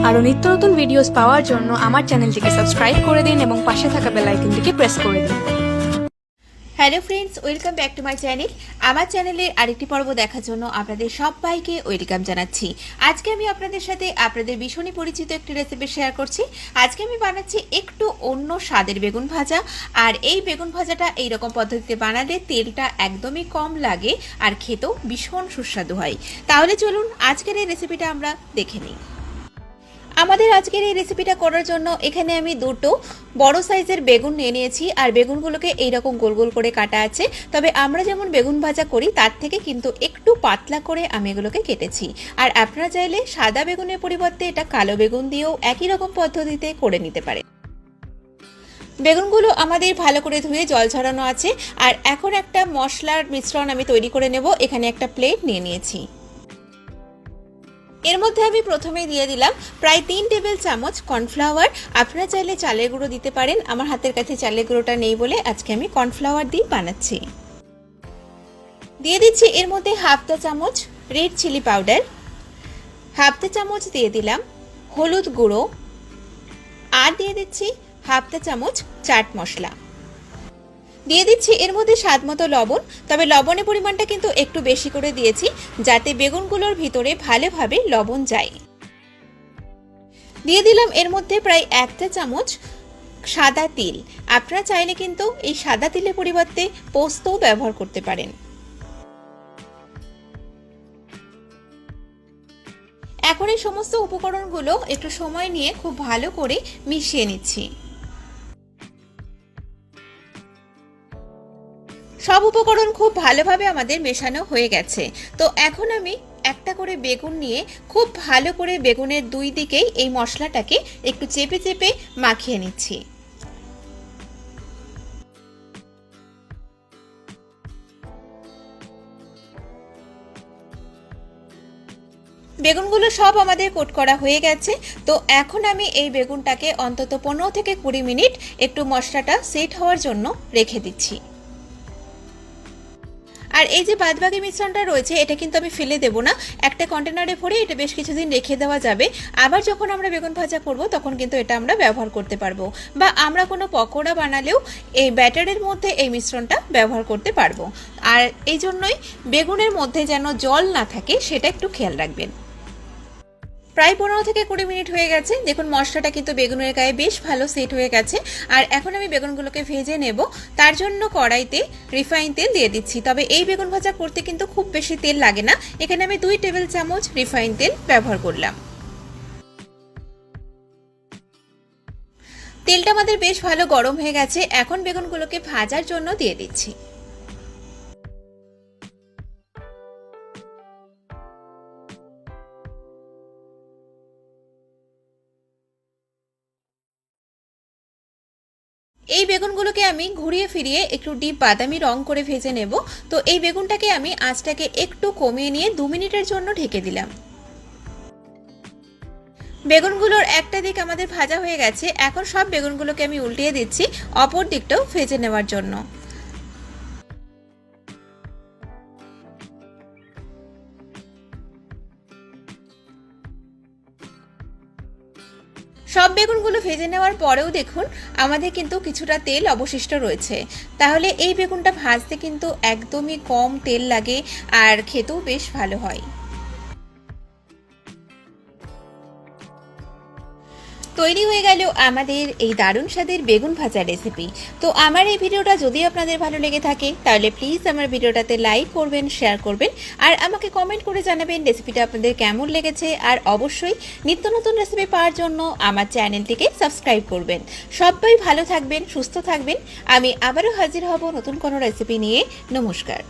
আরো নিত্য নতুন ভিডিওস পাওয়ার জন্য আমার চ্যানেলটিকে সাবস্ক্রাইব করে দিন এবং পাশে থাকা বেল আইকনটিকে প্রেস করে দিন। Hello friends, welcome back to my channel. আমার চ্যানেলের আরেকটি পর্ব দেখার জন্য আপনাদের সবাইকে ওয়েলকাম জানাচ্ছি। আজকে আমি আপনাদের সাথে আপনাদের ভীষণই পরিচিত একটি রেসিপি শেয়ার করছি। আজকে আমি বানাচ্ছি একটু অন্য স্বাদের বেগুন ভাজা। আর এই বেগুন ভাজাটা এইরকম পদ্ধতিতে বানালে তেলটা একদমই কম লাগে আর খেতেও ভীষণ সুস্বাদু হয়। তাহলে চলুন আজকের এই রেসিপিটা আমরা দেখে নিই। আমাদের আজকের এই রেসিপিটা করার জন্য এখানে আমি দুটো বড় সাইজের বেগুন নিয়ে নিয়েছি। আর বেগুনগুলোকে এইরকম গোল গোল করে কাটা আছে, তবে আমরা যেমন বেগুন ভাজা করি তার থেকে কিন্তু একটু পাতলা করে আমি এগুলোকে কেটেছি। আর আপনারা চাইলে সাদা বেগুনের পরিবর্তে এটা কালো বেগুন দিয়েও একই রকম পদ্ধতিতে করে নিতে পারে। বেগুনগুলো আমাদের ভালো করে ধুয়ে জল ঝরানো আছে। আর এখন একটা মশলার মিশ্রণ আমি তৈরি করে নেব। এখানে একটা প্লেট নিয়ে নিয়েছি। এর মধ্যে আমি প্রথমে দিয়ে দিলাম প্রায় 3 টেবিল চামচ কর্নফ্লাওয়ার। আপনারা চাইলে চালের গুঁড়ো দিতে পারেন, আমার হাতের কাছে চালের গুঁড়োটা নেই বলে আজকে আমি কর্নফ্লাওয়ার দিয়ে বানাচ্ছি। দিয়ে দিচ্ছি এর মধ্যে হাফ চা চামচ রেড চিলি পাউডার, হাফ চা চামচ দিয়ে দিলাম হলুদ গুঁড়ো, আর দিয়ে দিচ্ছি হাফ চা চামচ চাট মশলা। দিয়ে দিচ্ছি এর মধ্যে স্বাদ মতো লবণ, তবে লবণের পরিমাণটা কিন্তু একটু বেশি করে দিয়েছি যাতে বেগুনগুলোর ভিতরে ভালোভাবে লবণ যায়। দিয়ে দিলাম এর মধ্যে প্রায় 1 চা চামচ সাদা তিল। আপনারা চাইলে কিন্তু এই সাদা তিলের পরিবর্তে পোস্তও ব্যবহার করতে পারেন। এখন এই সমস্ত উপকরণগুলো একটু সময় নিয়ে খুব ভালো করে মিশিয়ে নিচ্ছি। সব উপকরণ খুব ভালোভাবে আমাদের মেশানো হয়ে গেছে। তো এখন আমি একটা করে বেগুন নিয়ে খুব ভালো করে বেগুনের দুই দিকেই এই মশলাটাকে একটু চেপে চেপে মাখিয়ে নিচ্ছি। বেগুনগুলো সব আমাদের কোট করা হয়ে গেছে। তো এখন আমি এই বেগুনটাকে অন্তত 15 থেকে 20 মিনিট একটু মশলাটা সেট হওয়ার জন্য রেখে দিচ্ছি। আর এই যে বাদবাকি মিশ্রণটা রয়েছে এটা কিন্তু আমি ফেলে দেব না, একটা কন্টেনারে ভরে এটা বেশ কিছুদিন রেখে দেওয়া যাবে। আবার যখন আমরা বেগুন ভাজা করব তখন কিন্তু এটা আমরা ব্যবহার করতে পারবো, বা আমরা কোনো পকোড়া বানালেও এই ব্যাটারের মধ্যে এই মিশ্রণটা ব্যবহার করতে পারবো। আর এই জন্যই বেগুনের মধ্যে যেন জল না থাকে সেটা একটু খেয়াল রাখবেন। প্রায় 15 থেকে 20 মিনিট হয়ে গেছে। দেখুন মশলাটা কিন্তু বেগুনের গায়ে বেশ ভালো সেট হয়ে গেছে। আর এখন আমি বেগুনগুলোকে ভেজে নেব। তার জন্য কড়াইতে রিফাইন তেল দিয়ে দিচ্ছি। তবে এই বেগুন ভাজা করতে কিন্তু খুব বেশি তেল লাগে না। এখানে আমি 2 টেবিল চামচ রিফাইন তেল ব্যবহার করলাম। তেলটা আমাদের বেশ ভালো গরম হয়ে গেছে। এখন বেগুনগুলোকে ভাজার জন্য দিয়ে দিচ্ছি। এই বেগুনগুলোকে আমি ঘুরিয়ে ফিরিয়ে একটু ডিপ বাদামি রং করে ভেজে নেব। তো এই বেগুনটাকে আমি আঁচটাকে একটু কমিয়ে নিয়ে 2 মিনিটের জন্য ঢেকে দিলাম। বেগুনগুলোর একটা দিক আমাদের ভাজা হয়ে গেছে। এখন সব বেগুনগুলোকে আমি উল্টিয়ে দিচ্ছি অপর দিকটাও ভেজে নেওয়ার জন্য। সব বেগুনগুলো ভেজে নেওয়ার পরেও দেখুন আমাদের কিন্তু কিছুটা তেল অবশিষ্ট রয়েছে। তাহলে এই বেগুনটা ভাজতে কিন্তু একদমই কম তেল লাগে আর খেতেও বেশ ভালো হয়। তৈরি হয়ে গেল আমাদের এই দারুণ স্বাদের বেগুন ভাজা রেসিপি। তো আমার এই ভিডিওটা যদি আপনাদের ভালো লেগে থাকে তাহলে প্লিজ আমার ভিডিওটাতে লাইক করবেন, শেয়ার করবেন, আর আমাকে কমেন্ট করে জানাবেন রেসিপিটা আপনাদের কেমন লেগেছে। আর অবশ্যই নিত্য নতুন রেসিপি পাওয়ার জন্য আমার চ্যানেলটিকে সাবস্ক্রাইব করবেন। সবাই ভালো থাকবেন, সুস্থ থাকবেন। আমি আবারও হাজির হব নতুন কোনো রেসিপি নিয়ে। নমস্কার।